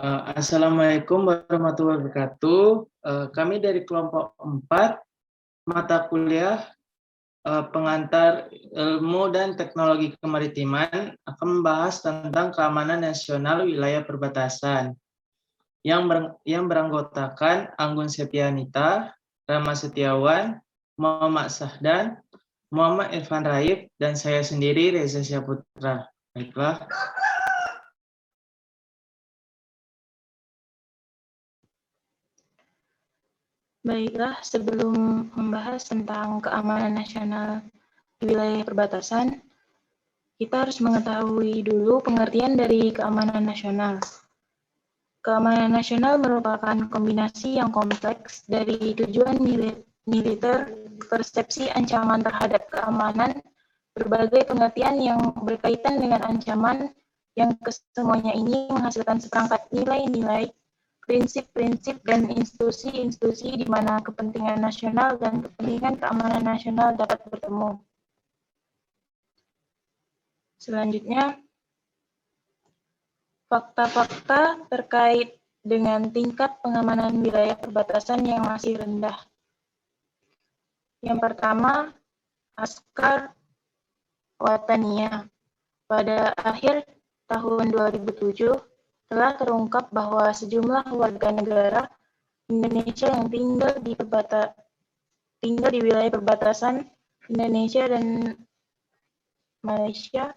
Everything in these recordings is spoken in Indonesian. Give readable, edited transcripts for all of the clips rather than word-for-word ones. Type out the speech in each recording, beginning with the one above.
Assalamualaikum warahmatullahi wabarakatuh. Kami dari kelompok 4, mata kuliah pengantar ilmu dan teknologi kemaritiman akan membahas tentang keamanan nasional wilayah perbatasan yang beranggotakan Anggun Septianita, Rama Setiawan, Muhammad Sahdan, Muhammad Irfan Raib, dan saya sendiri Reza Syaputra. Baiklah. Baiklah, sebelum membahas tentang keamanan nasional di wilayah perbatasan, kita harus mengetahui dulu pengertian dari keamanan nasional. Keamanan nasional merupakan kombinasi yang kompleks dari tujuan militer, persepsi ancaman terhadap keamanan, berbagai pengertian yang berkaitan dengan ancaman yang kesemuanya ini menghasilkan seperangkat nilai-nilai, prinsip-prinsip, dan institusi-institusi di mana kepentingan nasional dan kepentingan keamanan nasional dapat bertemu. Selanjutnya, fakta-fakta terkait dengan tingkat pengamanan wilayah perbatasan yang masih rendah. Yang pertama, Askar Watania. Pada akhir tahun 2007, telah terungkap bahwa sejumlah warga negara Indonesia yang tinggal di wilayah perbatasan Indonesia dan Malaysia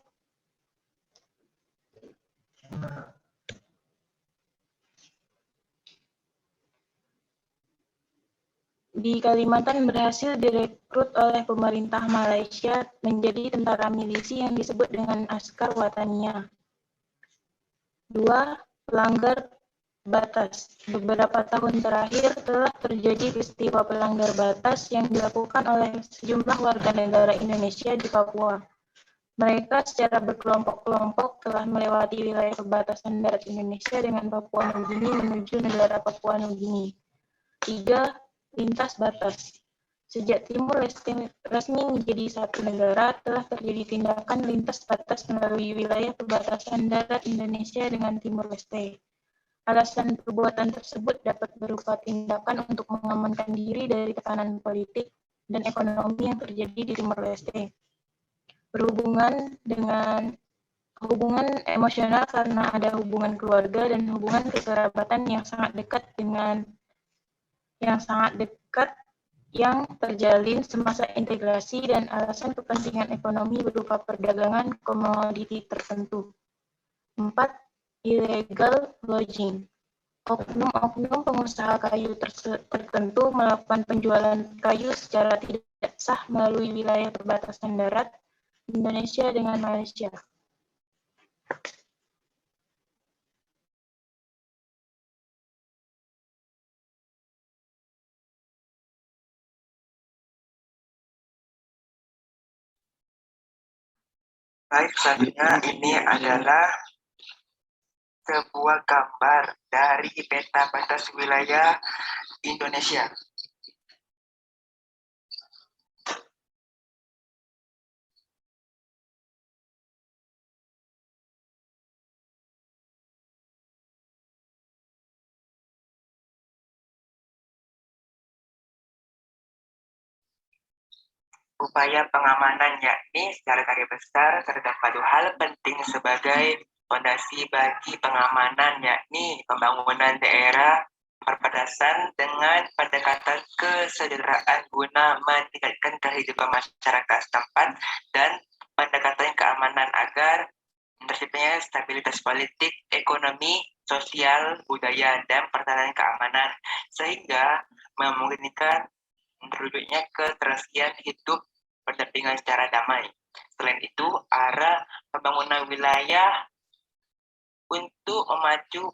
di Kalimantan berhasil direkrut oleh pemerintah Malaysia menjadi tentara milisi yang disebut dengan Askar Watania. 2. Pelanggar batas. Beberapa tahun terakhir telah terjadi peristiwa pelanggar batas yang dilakukan oleh sejumlah warga negara Indonesia di Papua. Mereka secara berkelompok-kelompok telah melewati wilayah perbatasan darat Indonesia dengan Papua Nugini menuju negara Papua Nugini. 3. Lintas batas. Sejak Timur Leste resmi menjadi satu negara, telah terjadi tindakan lintas batas melalui wilayah perbatasan darat Indonesia dengan Timur Leste. Alasan perbuatan tersebut dapat berupa tindakan untuk mengamankan diri dari tekanan politik dan ekonomi yang terjadi di Timur Leste. Berhubungan dengan hubungan emosional karena ada hubungan keluarga dan hubungan kekerabatan yang sangat dekat yang terjalin semasa integrasi, dan alasan kepentingan ekonomi berupa perdagangan komoditi tertentu. 4. Illegal logging. Oknum-oknum pengusaha kayu tertentu melakukan penjualan kayu secara tidak sah melalui wilayah perbatasan darat Indonesia dengan Malaysia. Baik, selanjutnya ini adalah sebuah gambar dari peta batas wilayah Indonesia. Upaya pengamanan yakni secara garis besar terdapat dua hal penting sebagai fondasi bagi pengamanan, yakni pembangunan daerah perbatasan dengan pendekatan kesejahteraan guna meningkatkan kehidupan masyarakat setempat dan pendekatan keamanan agar terciptanya stabilitas politik, ekonomi, sosial, budaya, dan pertahanan keamanan sehingga memungkinkan terwujudnya ketersian hidup berdampingan secara damai. Selain itu, arah pembangunan wilayah untuk memacu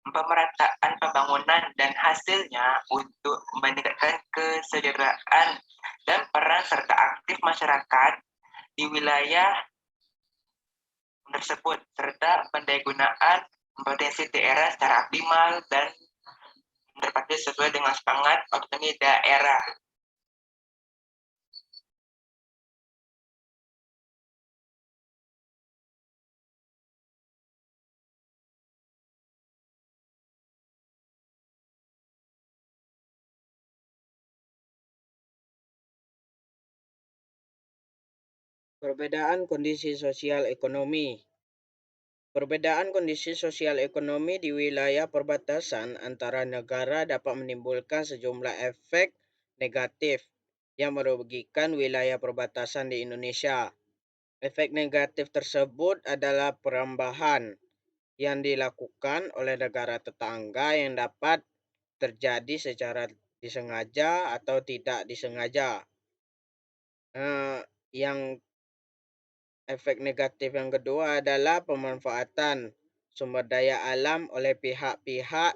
pemerataan pembangunan dan hasilnya untuk meningkatkan kesejahteraan dan peran serta aktif masyarakat di wilayah tersebut, serta pendayagunaan potensi daerah secara optimal dan terpadu sesuai dengan semangat otonomi daerah. Perbedaan kondisi sosial ekonomi. Perbedaan kondisi sosial ekonomi di wilayah perbatasan antara negara dapat menimbulkan sejumlah efek negatif yang merugikan wilayah perbatasan di Indonesia. Efek negatif tersebut adalah perambahan yang dilakukan oleh negara tetangga yang dapat terjadi secara disengaja atau tidak disengaja. Yang efek negatif yang kedua adalah pemanfaatan sumber daya alam oleh pihak-pihak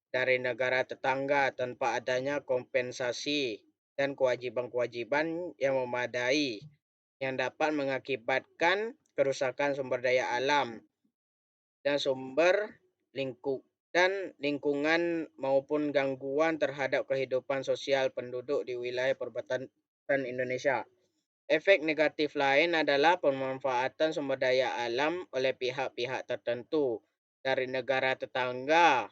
dari negara tetangga tanpa adanya kompensasi dan kewajiban-kewajiban yang memadai yang dapat mengakibatkan kerusakan sumber daya alam dan lingkungan maupun gangguan terhadap kehidupan sosial penduduk di wilayah perbatasan Indonesia. Efek negatif lain adalah pemanfaatan sumber daya alam oleh pihak-pihak tertentu dari negara tetangga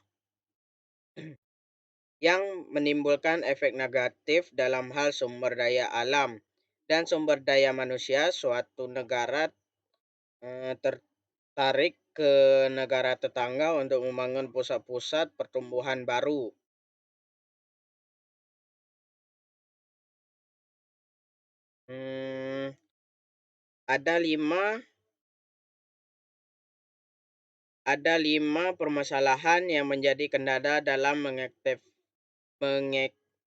yang menimbulkan efek negatif dalam hal sumber daya alam dan sumber daya manusia. Suatu negara tertarik ke negara tetangga untuk membangun pusat-pusat pertumbuhan baru. Ada lima permasalahan yang menjadi kendala dalam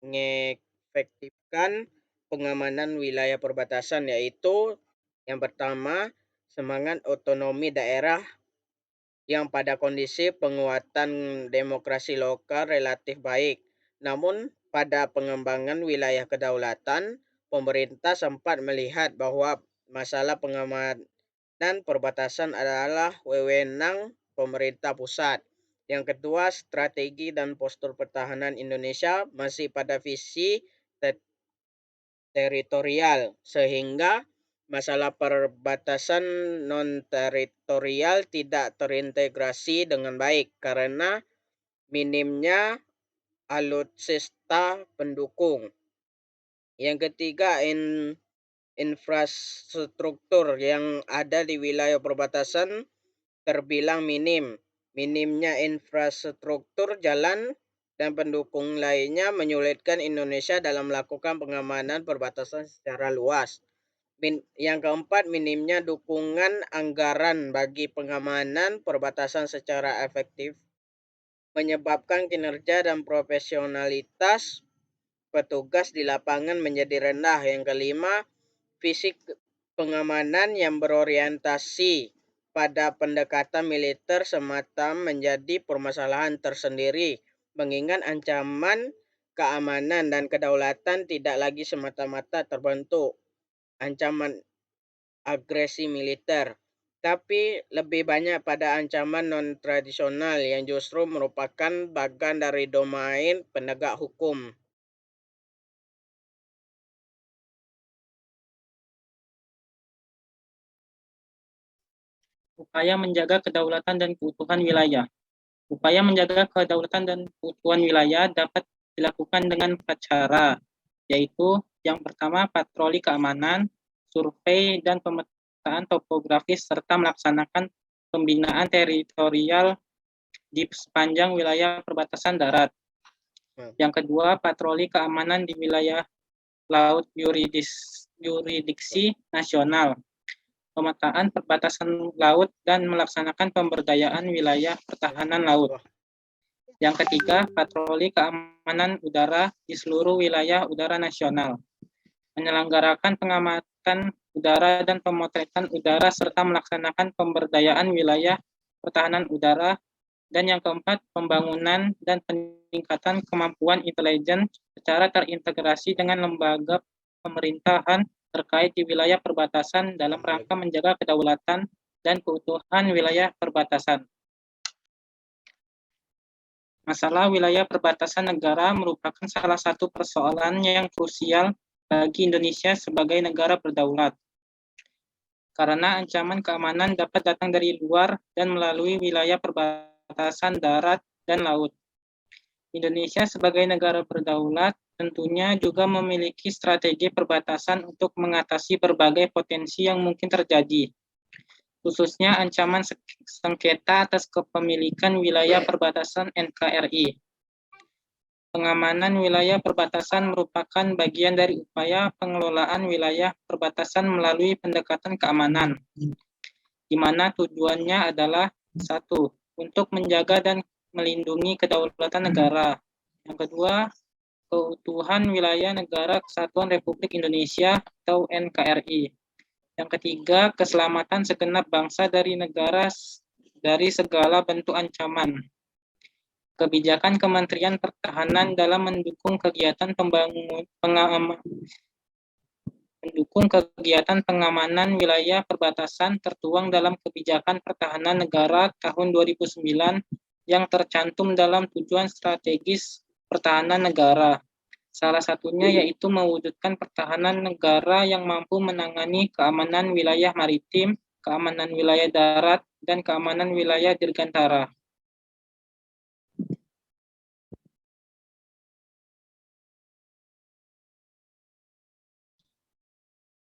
mengefektifkan pengamanan wilayah perbatasan, yaitu yang pertama, semangat otonomi daerah yang pada kondisi penguatan demokrasi lokal relatif baik. Namun pada pengembangan wilayah kedaulatan, pemerintah sempat melihat bahwa masalah pengamanan perbatasan adalah wewenang pemerintah pusat. Yang kedua, strategi dan postur pertahanan Indonesia masih pada visi teritorial, sehingga masalah perbatasan non-teritorial tidak terintegrasi dengan baik karena minimnya alutsista pendukung. Yang ketiga, infrastruktur yang ada di wilayah perbatasan terbilang minim. Minimnya infrastruktur jalan dan pendukung lainnya menyulitkan Indonesia dalam melakukan pengamanan perbatasan secara luas. Yang keempat, minimnya dukungan anggaran bagi pengamanan perbatasan secara efektif menyebabkan kinerja dan profesionalitas petugas di lapangan menjadi rendah. Yang kelima, fisik pengamanan yang berorientasi pada pendekatan militer semata menjadi permasalahan tersendiri, mengingat ancaman keamanan dan kedaulatan tidak lagi semata-mata terbentuk ancaman agresi militer, tapi lebih banyak pada ancaman non-tradisional yang justru merupakan bagian dari domain penegak hukum. Upaya menjaga kedaulatan dan keutuhan wilayah. Upaya menjaga kedaulatan dan keutuhan wilayah dapat dilakukan dengan 4 cara, yaitu yang pertama patroli keamanan, survei dan pemetaan topografis, serta melaksanakan pembinaan teritorial di sepanjang wilayah perbatasan darat. Yang kedua, patroli keamanan di wilayah laut yurisdiksi nasional, pemetaan perbatasan laut, dan melaksanakan pemberdayaan wilayah pertahanan laut. Yang ketiga, patroli keamanan udara di seluruh wilayah udara nasional, menyelenggarakan pengamatan udara dan pemotretan udara, serta melaksanakan pemberdayaan wilayah pertahanan udara. Dan yang keempat, pembangunan dan peningkatan kemampuan intelijen secara terintegrasi dengan lembaga pemerintahan terkait di wilayah perbatasan dalam rangka menjaga kedaulatan dan keutuhan wilayah perbatasan. Masalah wilayah perbatasan negara merupakan salah satu persoalan yang krusial bagi Indonesia sebagai negara berdaulat. Karena ancaman keamanan dapat datang dari luar dan melalui wilayah perbatasan darat dan laut. Indonesia sebagai negara berdaulat tentunya juga memiliki strategi perbatasan untuk mengatasi berbagai potensi yang mungkin terjadi, khususnya ancaman sengketa atas kepemilikan wilayah perbatasan NKRI. Pengamanan wilayah perbatasan merupakan bagian dari upaya pengelolaan wilayah perbatasan melalui pendekatan keamanan, di mana tujuannya adalah 1. Untuk menjaga dan melindungi kedaulatan negara. Yang kedua, keutuhan wilayah negara Kesatuan Republik Indonesia atau NKRI. Yang ketiga, keselamatan segenap bangsa dari negara dari segala bentuk ancaman. Kebijakan Kementerian Pertahanan dalam mendukung kegiatan pengamanan wilayah perbatasan tertuang dalam Kebijakan Pertahanan Negara tahun 2009 yang tercantum dalam tujuan strategis pertahanan negara. Salah satunya yaitu mewujudkan pertahanan negara yang mampu menangani keamanan wilayah maritim, keamanan wilayah darat, dan keamanan wilayah dirgantara.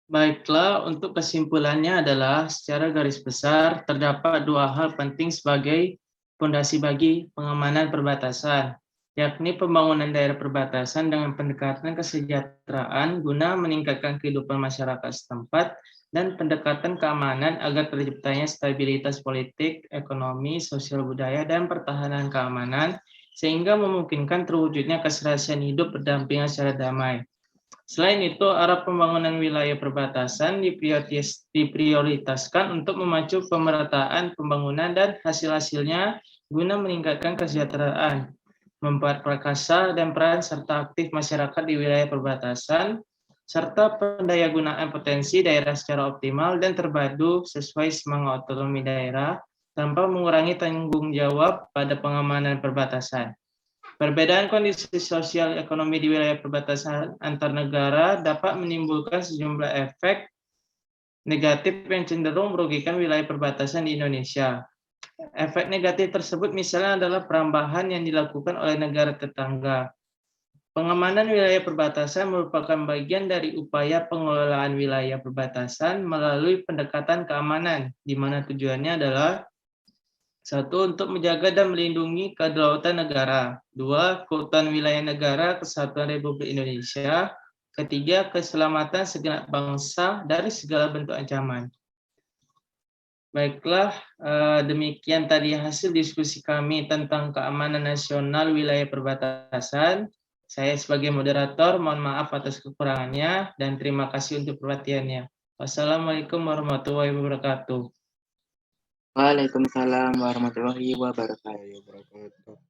Baiklah, untuk kesimpulannya adalah secara garis besar terdapat dua hal penting sebagai fondasi bagi pengamanan perbatasan, yakni pembangunan daerah perbatasan dengan pendekatan kesejahteraan guna meningkatkan kehidupan masyarakat setempat dan pendekatan keamanan agar terciptanya stabilitas politik, ekonomi, sosial budaya, dan pertahanan keamanan sehingga memungkinkan terwujudnya keserasian hidup berdampingan secara damai. Selain itu, arah pembangunan wilayah perbatasan diprioritaskan untuk memacu pemerataan pembangunan dan hasil-hasilnya guna meningkatkan kesejahteraan, memperkasa dan peran serta aktif masyarakat di wilayah perbatasan, serta pendayagunaan potensi daerah secara optimal dan terpadu sesuai semangat otonomi daerah tanpa mengurangi tanggung jawab pada pengamanan perbatasan. Perbedaan kondisi sosial ekonomi di wilayah perbatasan antar negara dapat menimbulkan sejumlah efek negatif yang cenderung merugikan wilayah perbatasan di Indonesia. Efek negatif tersebut misalnya adalah perambahan yang dilakukan oleh negara tetangga. Pengamanan wilayah perbatasan merupakan bagian dari upaya pengelolaan wilayah perbatasan melalui pendekatan keamanan, di mana tujuannya adalah 1. Untuk menjaga dan melindungi kedaulatan negara. 2. Keutuhan wilayah negara Kesatuan Republik Indonesia. 3. Keselamatan segenap bangsa dari segala bentuk ancaman. Baiklah, demikian tadi hasil diskusi kami tentang keamanan nasional wilayah perbatasan. Saya sebagai moderator mohon maaf atas kekurangannya dan terima kasih untuk perhatiannya. Wassalamualaikum warahmatullahi wabarakatuh. Waalaikumsalam warahmatullahi wabarakatuh.